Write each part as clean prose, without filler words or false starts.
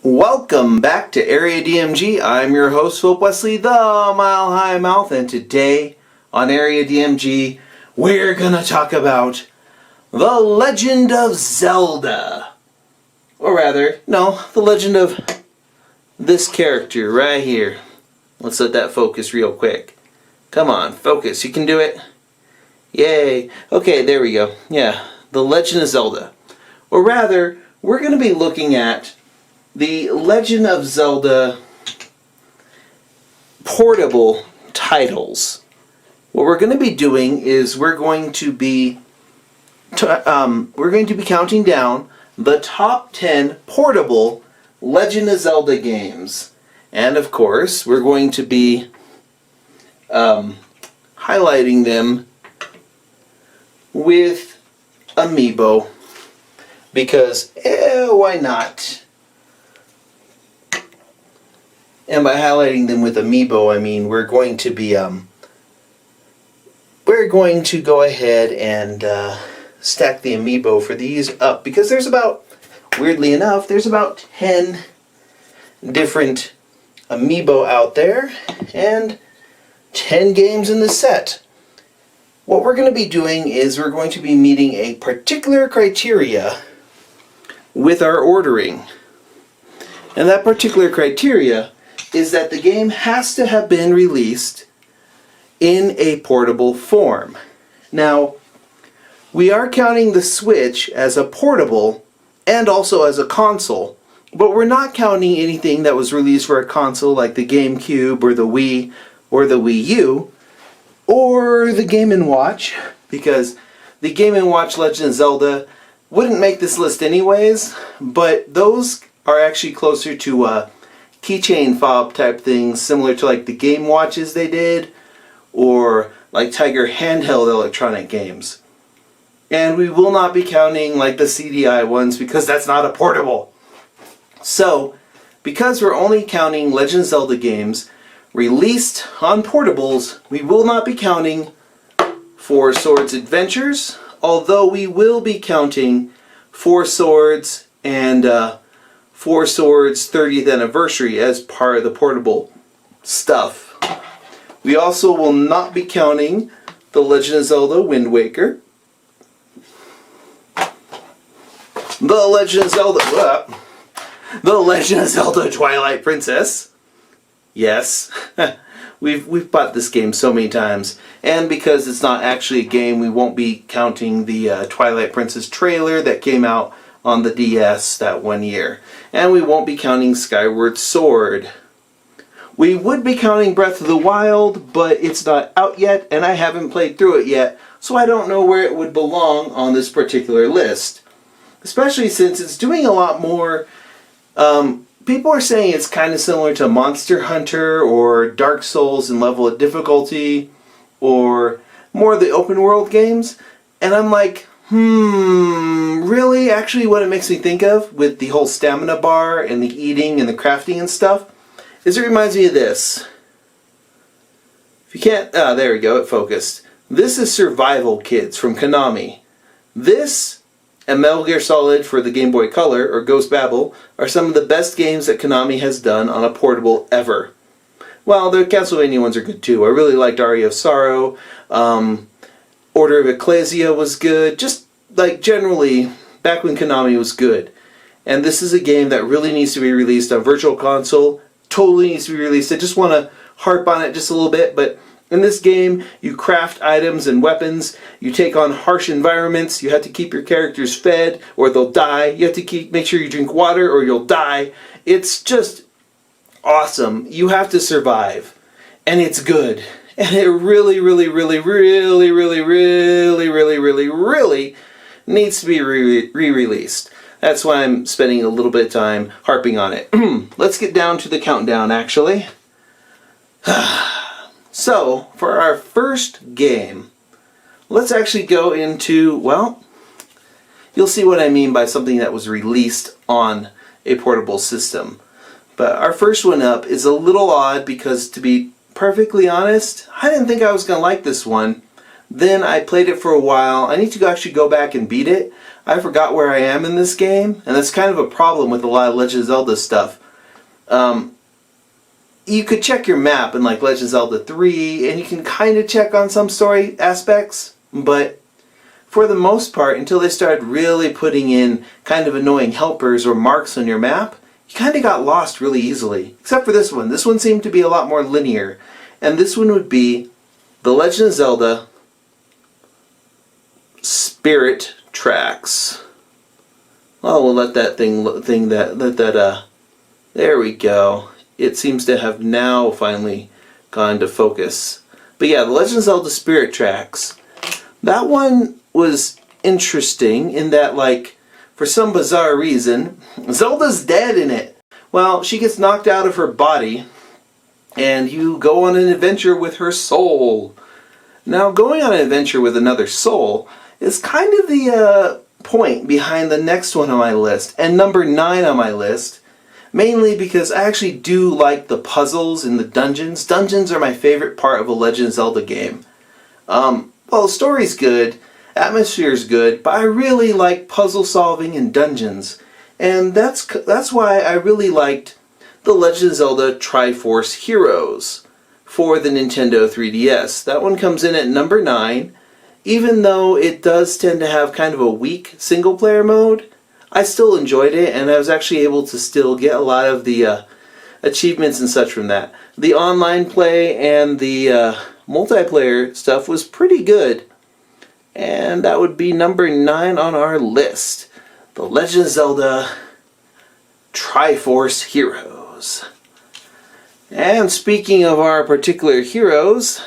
Welcome back to Area DMG. I'm your host, Philip Wesley, the Mile High Mouth, and today on Area DMG, we're gonna talk about The Legend of Zelda. Or rather, no, the legend of this character right here. Let's let that focus real quick. Come on, focus, you can do it. Yay. Okay, there we go. Yeah, The Legend of Zelda. Or rather, we're gonna be looking at the Legend of Zelda portable titles. What we're going to be doing is we're going to be counting down the top 10 portable Legend of Zelda games, and of course we're going to be highlighting them with Amiibo because why not? And by highlighting them with Amiibo, I mean we're going to go ahead and stack the Amiibo for these up because there's about, weirdly enough, there's about 10 different Amiibo out there and 10 games in the set. What we're going to be doing is we're going to be meeting a particular criteria with our ordering. And that particular criteria is that the game has to have been released in a portable form. Now, we are counting the Switch as a portable and also as a console, but we're not counting anything that was released for a console like the GameCube or the Wii or the Wii U or the Game & Watch, because the Game & Watch Legend of Zelda wouldn't make this list anyways, but those are actually closer to keychain fob type things, similar to like the Game Watches they did, or like Tiger handheld electronic games. And we will not be counting like the CDI ones because that's not a portable. So, because we're only counting Legend of Zelda games released on portables, we will not be counting Four Swords Adventures, although we will be counting Four Swords and Four Swords 30th Anniversary as part of the portable stuff. We also will not be counting The Legend of Zelda Wind Waker, The Legend of Zelda Twilight Princess. Yes, we've bought this game so many times, and because it's not actually a game, we won't be counting the Twilight Princess trailer that came out on the DS that one year. And we won't be counting Skyward Sword. We would be counting Breath of the Wild, but it's not out yet, and I haven't played through it yet, so I don't know where it would belong on this particular list. Especially since it's doing a lot more. People are saying it's kind of similar to Monster Hunter or Dark Souls in level of difficulty, or more of the open world games, and I'm like, really? Actually, what it makes me think of with the whole stamina bar and the eating and the crafting and stuff is it reminds me of this. If you can't, there we go, it focused. This is Survival Kids from Konami. This and Metal Gear Solid for the Game Boy Color, or Ghost Babel, are some of the best games that Konami has done on a portable ever. Well, the Castlevania ones are good too. I really liked Aria of Sorrow. Order of Ecclesia was good. Just like generally, back when Konami was good. And this is a game that really needs to be released on Virtual Console. Totally needs to be released. I just want to harp on it just a little bit, but in this game, you craft items and weapons. You take on harsh environments. You have to keep your characters fed or they'll die. You have to make sure you drink water or you'll die. It's just awesome. You have to survive. And it's good. And it really needs to be re-released. That's why I'm spending a little bit of time harping on it. Let's get down to the countdown, actually. So, for our first game, let's actually go into, well, you'll see what I mean by something that was released on a portable system. But our first one up is a little odd because, to be perfectly honest, I didn't think I was going to like this one. Then I played it for a while. I need to actually go back and beat it. I forgot where I am in this game, and that's kind of a problem with a lot of Legend of Zelda stuff. You could check your map in like Legend of Zelda 3, and you can kind of check on some story aspects, but for the most part, until they started really putting in kind of annoying helpers or marks on your map, you kind of got lost really easily. Except for this one. This one seemed to be a lot more linear. And this one would be The Legend of Zelda Spirit Tracks. Oh, we'll let that there we go. It seems to have now finally gone to focus. But yeah, The Legend of Zelda Spirit Tracks. That one was interesting in that, like, for some bizarre reason, Zelda's dead in it. Well, she gets knocked out of her body, and you go on an adventure with her soul. Now, going on an adventure with another soul is kind of the point behind the next one on my list, and number 9 on my list, mainly because I actually do like the puzzles in the dungeons. Dungeons are my favorite part of a Legend of Zelda game. Well, the story's good, atmosphere's good, but I really like puzzle solving in dungeons. And that's why I really liked The Legend of Zelda Triforce Heroes for the Nintendo 3DS. That one comes in at number 9. Even though it does tend to have kind of a weak single-player mode, I still enjoyed it, and I was actually able to still get a lot of the achievements and such from that. The online play and the multiplayer stuff was pretty good. And that would be number 9 on our list. The Legend of Zelda Triforce Heroes. And speaking of our particular heroes,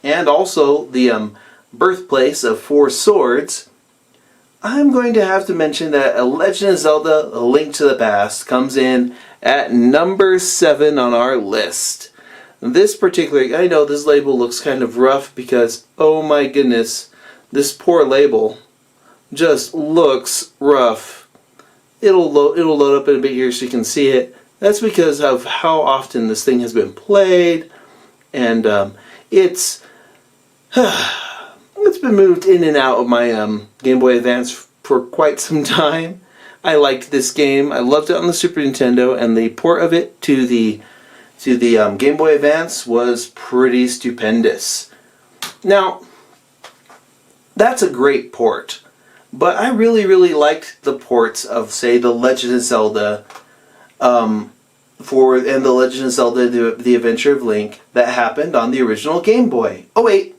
and also the birthplace of 4 swords, I'm going to have to mention that A Legend of Zelda A Link to the Past comes in at number 7 on our list. This particular, I know this label looks kind of rough because, oh my goodness, this poor label just looks rough. It'll load up in a bit here so you can see it. That's because of how often this thing has been played, and it's been moved in and out of my Game Boy Advance for quite some time. I liked this game. I loved it on the Super Nintendo, and the port of it to the Game Boy Advance was pretty stupendous. Now, that's a great port, but I really, really liked the ports of, say, The Legend of Zelda and The Legend of Zelda The Adventure of Link that happened on the original Game Boy. Oh wait,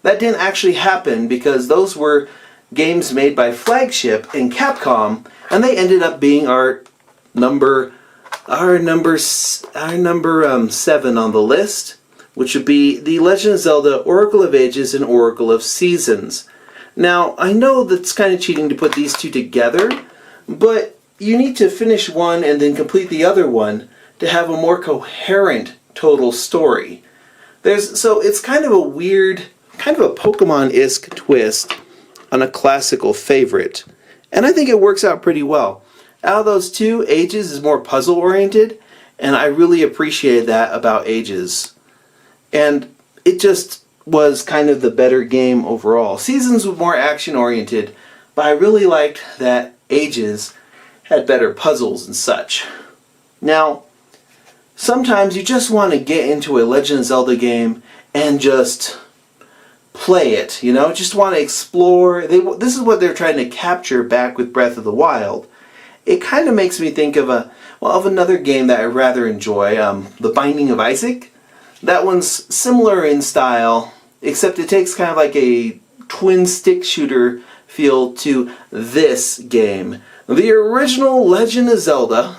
that didn't actually happen because those were games made by Flagship and Capcom, and they ended up being our number 7 on the list, which would be The Legend of Zelda Oracle of Ages and Oracle of Seasons. Now, I know that's kind of cheating to put these two together, but you need to finish one and then complete the other one to have a more coherent total story. So it's kind of a weird, kind of a Pokemon-esque twist on a classical favorite, and I think it works out pretty well. Out of those two, Ages is more puzzle-oriented, and I really appreciated that about Ages. And it just was kind of the better game overall. Seasons was more action-oriented, but I really liked that Ages had better puzzles and such. Now, sometimes you just want to get into a Legend of Zelda game and just play it, you know? Just want to explore. This is what they're trying to capture back with Breath of the Wild. It kind of makes me think of another game that I rather enjoy, The Binding of Isaac. That one's similar in style, except it takes kind of like a twin stick shooter feel to this game. The original Legend of Zelda,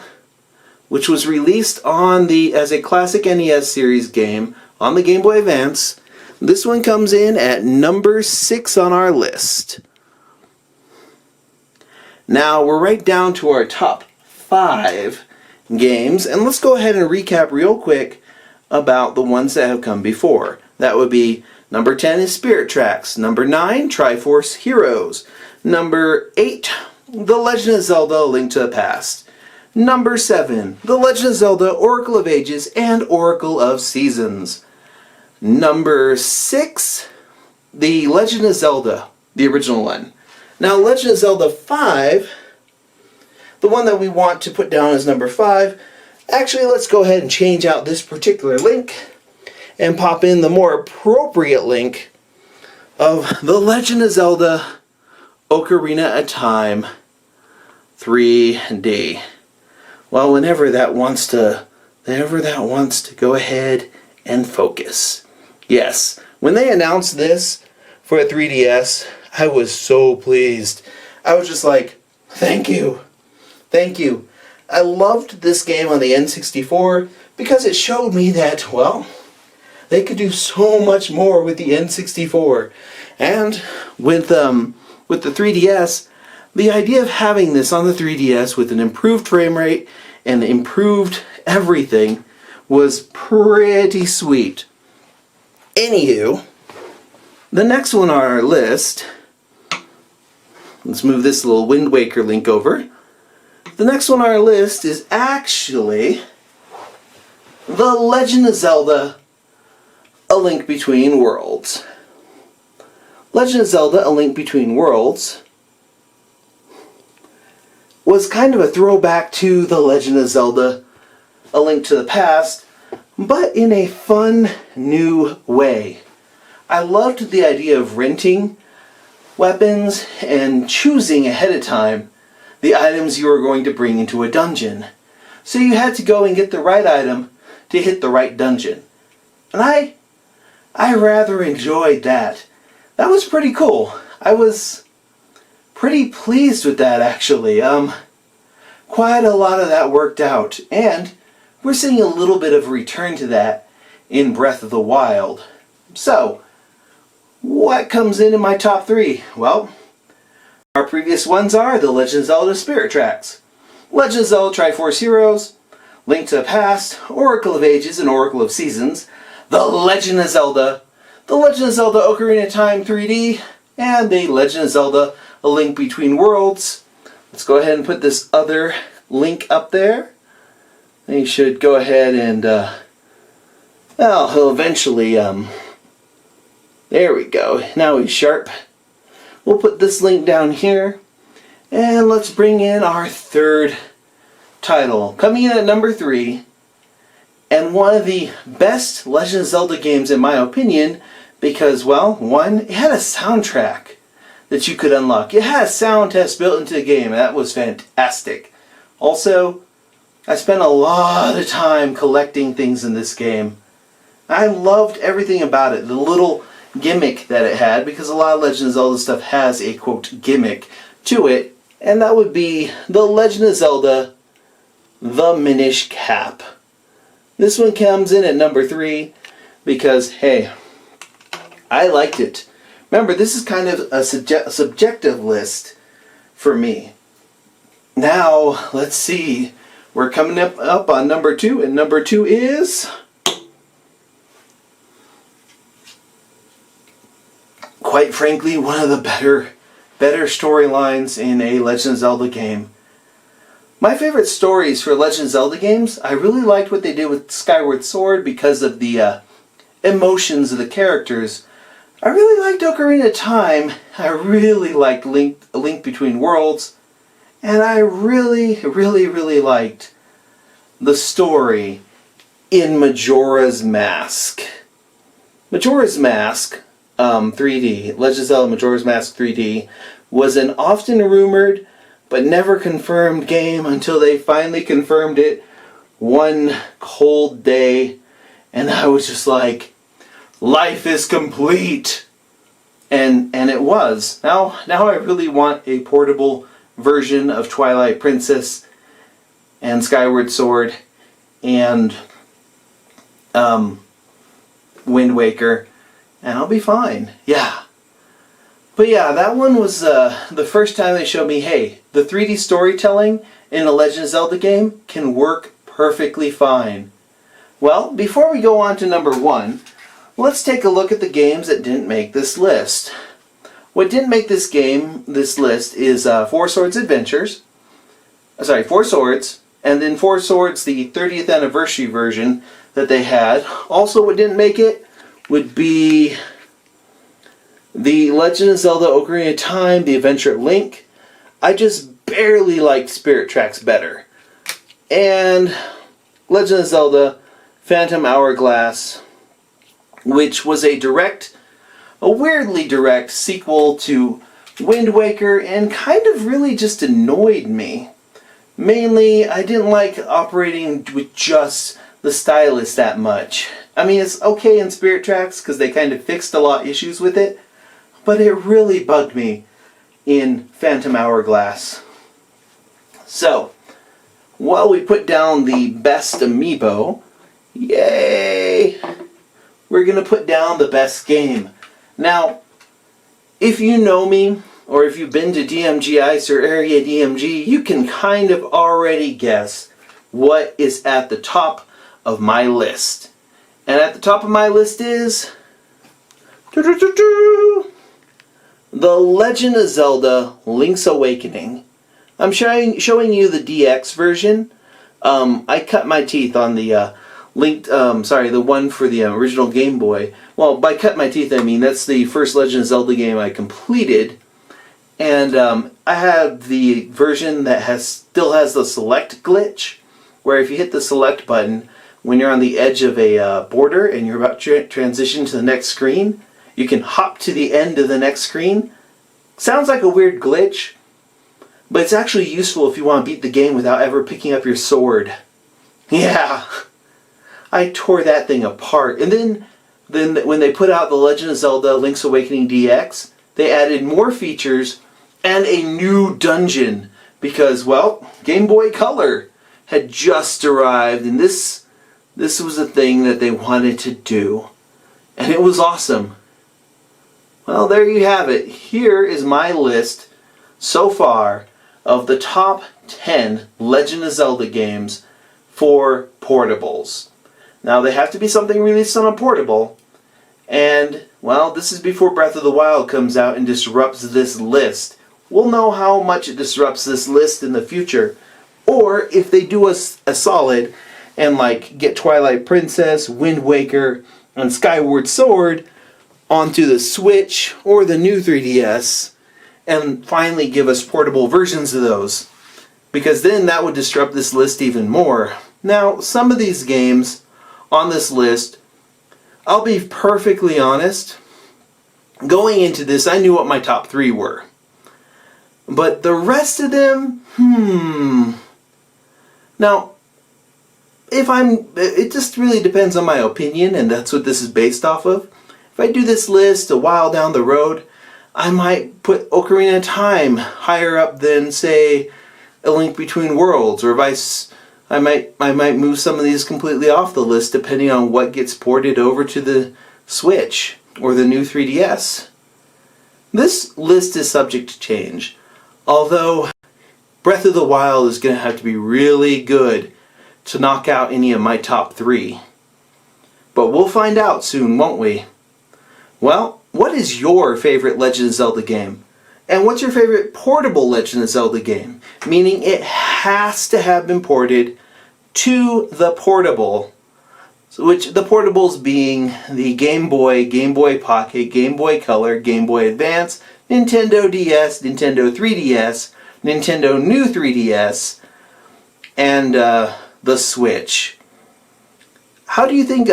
which was released as a classic NES series game on the Game Boy Advance, this one comes in at number 6 on our list. Now we're right down to our top 5 games, and let's go ahead and recap real quick about the ones that have come before. That would be number 10 is Spirit Tracks, number 9 Triforce Heroes, number 8 The Legend of Zelda: A Link to the Past, number 7 The Legend of Zelda: Oracle of Ages and Oracle of Seasons, number 6 the Legend of Zelda, the original one. Now, Legend of Zelda 5, the one that we want to put down as number 5, actually, let's go ahead and change out this particular link and pop in the more appropriate link of The Legend of Zelda Ocarina of Time 3D. Well, whenever that wants to go ahead and focus. Yes, when they announced this for a 3DS, I was so pleased. I was just like, thank you. Thank you. I loved this game on the N64 because it showed me that, well, they could do so much more with the N64. And with the 3DS, the idea of having this on the 3DS with an improved frame rate and improved everything was pretty sweet. Anywho, the next one on our list, let's move this little Wind Waker link over. The next one on our list is actually The Legend of Zelda: A Link Between Worlds. Legend of Zelda: A Link Between Worlds was kind of a throwback to The Legend of Zelda: A Link to the Past, but in a fun, new way. I loved the idea of renting weapons and choosing ahead of time the items you were going to bring into a dungeon. So you had to go and get the right item to hit the right dungeon. And I rather enjoyed that. That was pretty cool. I was pretty pleased with that, actually. Quite a lot of that worked out. And we're seeing a little bit of a return to that in Breath of the Wild. So, what comes in my top 3? Well, our previous ones are The Legend of Zelda Spirit Tracks, Legend of Zelda Triforce Heroes, Link to the Past, Oracle of Ages and Oracle of Seasons, The Legend of Zelda, The Legend of Zelda Ocarina of Time 3D, and The Legend of Zelda A Link Between Worlds. Let's go ahead and put this other link up there. And you should go ahead and, well, he'll eventually, there we go. Now he's sharp. We'll put this link down here. And let's bring in our third title. Coming in at number 3. And one of the best Legend of Zelda games in my opinion. Because, well, one, it had a soundtrack that you could unlock. It had a sound test built into the game. And that was fantastic. Also, I spent a lot of time collecting things in this game. I loved everything about it. The little gimmick that it had, because a lot of Legend of Zelda stuff has a, quote, gimmick to it, and that would be The Legend of Zelda The Minish Cap. This one comes in at number 3 because, hey, I liked it. Remember, this is kind of a subjective list for me. Now, let's see. We're coming up on number 2, and number 2 is quite frankly one of the better storylines in a Legend of Zelda game. My favorite stories for Legend of Zelda games, I really liked what they did with Skyward Sword because of the emotions of the characters. I really liked Ocarina of Time. I really liked A Link Between Worlds. And I really, really, really liked the story in Majora's Mask. Majora's Mask 3D, Legend of Zelda Majora's Mask 3D, was an often rumored but never confirmed game until they finally confirmed it one cold day. And I was just like, life is complete! And it was. Now I really want a portable version of Twilight Princess and Skyward Sword and Wind Waker, and I'll be fine. Yeah. But yeah, that one was the first time they showed me, hey, the 3D storytelling in a Legend of Zelda game can work perfectly fine. Well, before we go on to number 1, let's take a look at the games that didn't make this list. What didn't make this list is Four Swords Adventures. Four Swords, and then Four Swords, the 30th anniversary version that they had. Also, what didn't make it would be The Legend of Zelda Ocarina of Time, The Adventure of Link, I just barely liked Spirit Tracks better. And Legend of Zelda Phantom Hourglass, which was a weirdly direct sequel to Wind Waker, and kind of really just annoyed me. Mainly, I didn't like operating with just the stylus that much. I mean, it's okay in Spirit Tracks because they kind of fixed a lot of issues with it, but it really bugged me in Phantom Hourglass. So, while we put down the best amiibo, yay! We're going to put down the best game. Now, if you know me, or if you've been to DMG Ice or Area DMG, you can kind of already guess what is at the top of my list. And at the top of my list is The Legend of Zelda Link's Awakening. I'm showing you the DX version. I cut my teeth on the the one for the original Game Boy. Well, by cut my teeth I mean that's the first Legend of Zelda game I completed. And I have the version that still has the select glitch, where if you hit the select button when you're on the edge of a border and you're about to transition to the next screen, you can hop to the end of the next screen. Sounds like a weird glitch, but it's actually useful if you want to beat the game without ever picking up your sword. Yeah, I tore that thing apart. And then when they put out The Legend of Zelda Link's Awakening DX, they added more features and a new dungeon because, well, Game Boy Color had just arrived, and this was a thing that they wanted to do, and it was awesome. Well, there you have it. Here is my list so far of the top 10 Legend of Zelda games for portables. Now, they have to be something released on a portable, and, well, this is before Breath of the Wild comes out and disrupts this list. We'll know how much it disrupts this list in the future. Or if they do us a solid and like get Twilight Princess, Wind Waker, and Skyward Sword onto the Switch or the new 3DS and finally give us portable versions of those. Because then that would disrupt this list even more. Now, some of these games on this list, I'll be perfectly honest, going into this I knew what my top 3 were. But the rest of them, Now, it just really depends on my opinion, and that's what this is based off of. If I do this list a while down the road, I might put Ocarina of Time higher up than, say, A Link Between Worlds, or I might move some of these completely off the list depending on what gets ported over to the Switch or the new 3DS. This list is subject to change, although Breath of the Wild is going to have to be really good to knock out any of my top 3. But we'll find out soon, won't we? Well, what is your favorite Legend of Zelda game? And what's your favorite portable Legend of Zelda game? Meaning it has to have been ported to the portable. Which the portables being the Game Boy, Game Boy Pocket, Game Boy Color, Game Boy Advance, Nintendo DS, Nintendo 3DS, Nintendo New 3DS, and the Switch. How do you think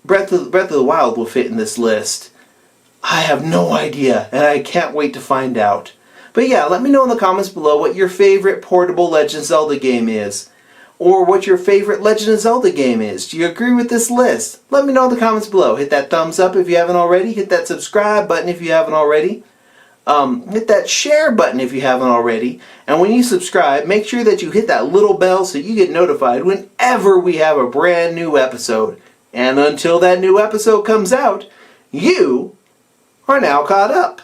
Breath of the Wild will fit in this list? I have no idea, and I can't wait to find out. But yeah, let me know in the comments below what your favorite portable Legend of Zelda game is. Or what your favorite Legend of Zelda game is. Do you agree with this list? Let me know in the comments below. Hit that thumbs up if you haven't already. Hit that subscribe button if you haven't already. Hit that share button if you haven't already. And when you subscribe, make sure that you hit that little bell so you get notified whenever we have a brand new episode. And until that new episode comes out, you are now caught up.